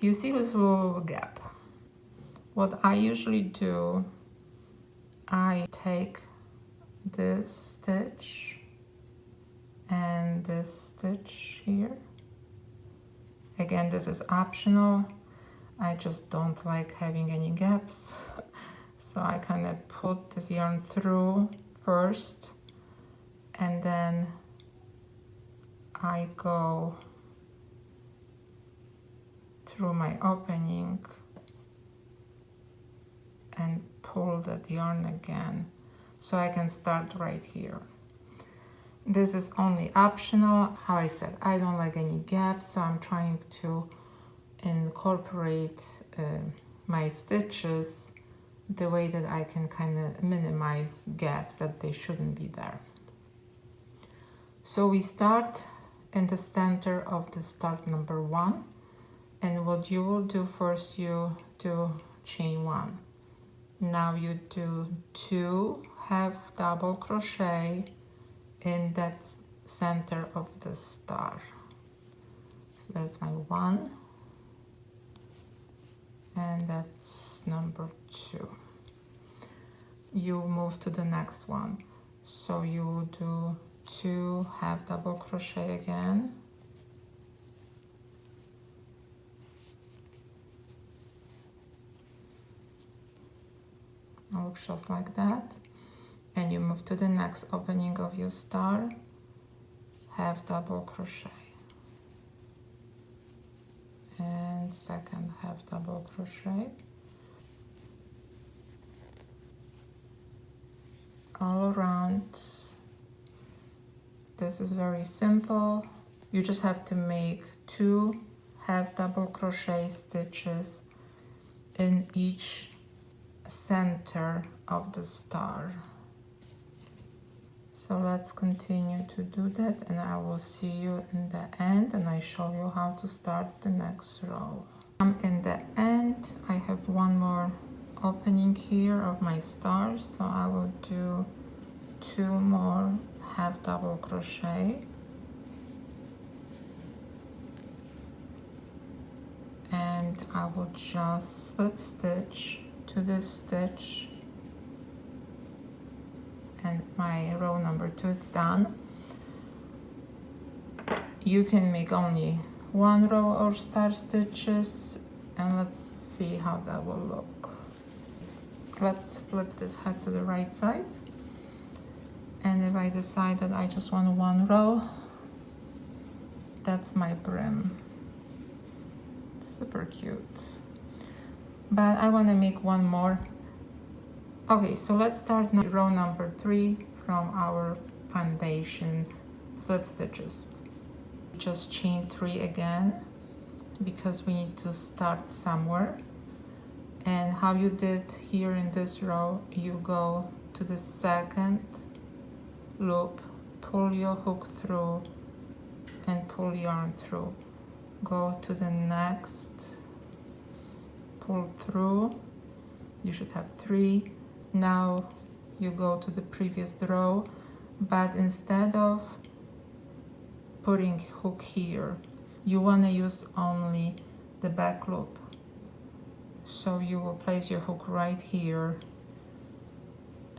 you see this little gap. What I usually do, I take this stitch and this stitch here. Again, this is optional. I just don't like having any gaps. So I kind of put this yarn through first, and then I go through my opening and pull that yarn again, so I can start right here. This is only optional. How I said, I don't like any gaps, so I'm trying to incorporate my stitches the way that I can kind of minimize gaps that they shouldn't be there. So we start in the center of the start number 1, and what you will do first, you do chain 1. Now you do 2 half double crochet in that center of the star. So that's my 1, and that's number 2. You move to the next one, so you do 2 half double crochet again, it looks just like that, and you move to the next opening of your star, half double crochet, and second half double crochet, all around. This is very simple. You just have to make 2 half double crochet stitches in each center of the star. So let's continue to do that, and I will see you in the end, and I show you how to start the next row. I'm in the end. I have one more opening here of my star, so I will do 2 more half double crochet, and I will just slip stitch to this stitch, and my row number 2 is done. You can make only 1 row of star stitches, and let's see how that will look. Let's flip this head to the right side. And if I decide that I just want 1 row, that's my brim. Super cute. But I want to make 1 more. Okay, so let's start now row number 3 from our foundation slip stitches. Just chain 3 again, because we need to start somewhere. And how you did here in this row, you go to the second loop, pull your hook through and pull yarn through, go to the next, pull through, you should have 3. Now you go to the previous row, but instead of putting hook here, you want to use only the back loop. So you will place your hook right here,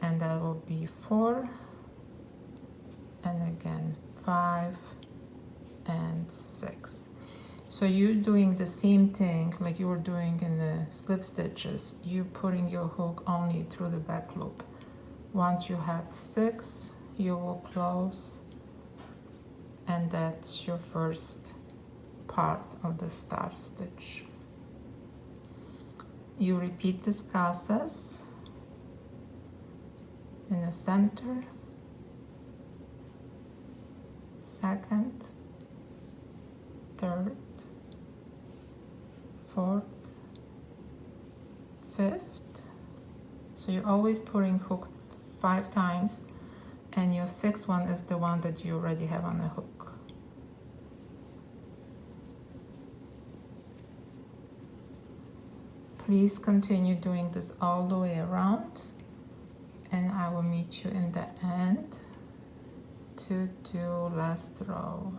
and that will be 4, and again 5 and 6. So you're doing the same thing like you were doing in the slip stitches. You putting your hook only through the back loop. Once you have 6, you will close, and that's your first part of the star stitch. You repeat this process in the center, second, third, fourth, fifth. So you're always putting hook 5 times, and your 6th one is the one that you already have on the hook. Please continue doing this all the way around, and I will meet you in the end to do last row.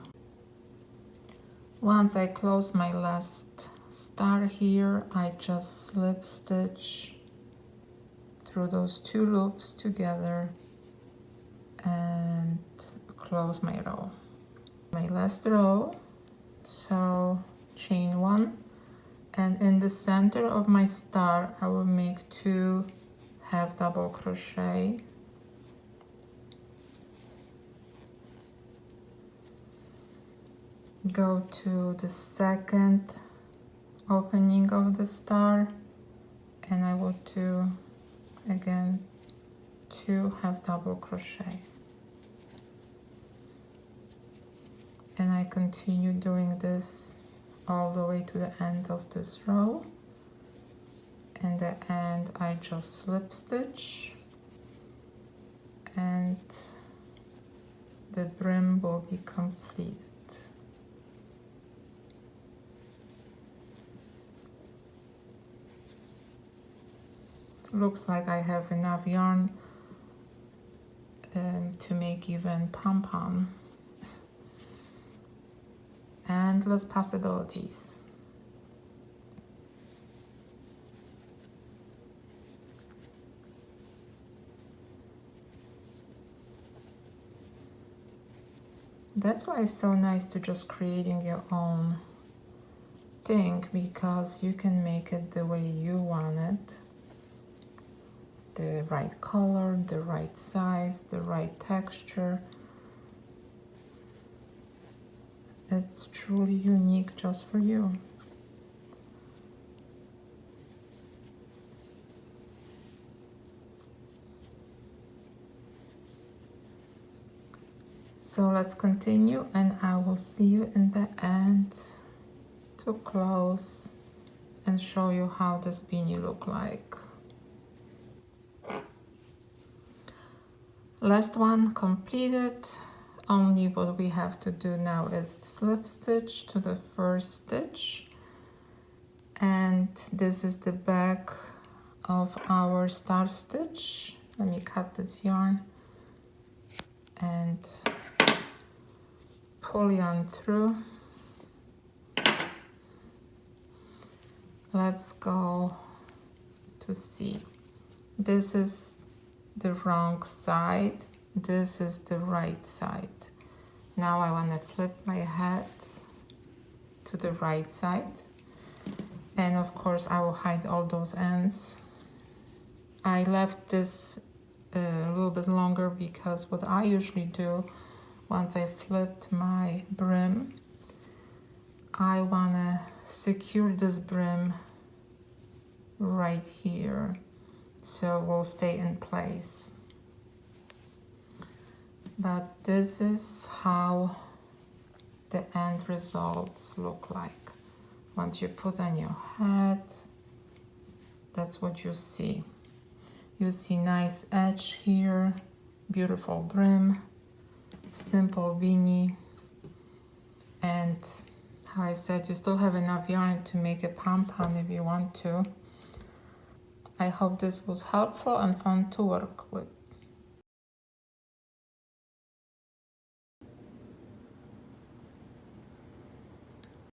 Once I close my last star here, I just slip stitch through those 2 loops together and close my row. My last row, so chain 1, and in the center of my star I will make 2 half double crochet, go to the second opening of the star, and I will do again 2 half double crochet, and I continue doing this all the way to the end of this row. In the end I just slip stitch and the brim will be completed. Looks like I have enough yarn to make even pom-pom. Endless possibilities. That's why it's so nice to just creating your own thing, because you can make it the way you want it. The right color, the right size, the right texture. It's truly unique just for you. So let's continue, and I will see you in the end to close and show you how this beanie look like. Last one completed. Only what we have to do now is slip stitch to the first stitch, and this is the back of our star stitch. Let me cut this yarn and pull yarn through. Let's go to C. This is the wrong side, this is the right side. Now I want to flip my head to the right side, and of course I will hide all those ends. I left this a little bit longer because what I usually do once I flipped my brim, I want to secure this brim right here so it will stay in place. But this is how the end results look like. Once you put on your head, that's what you see. You see nice edge here, beautiful brim, simple beanie, and how I said, you still have enough yarn to make a pom-pom if you want to. I hope this was helpful and fun to work with.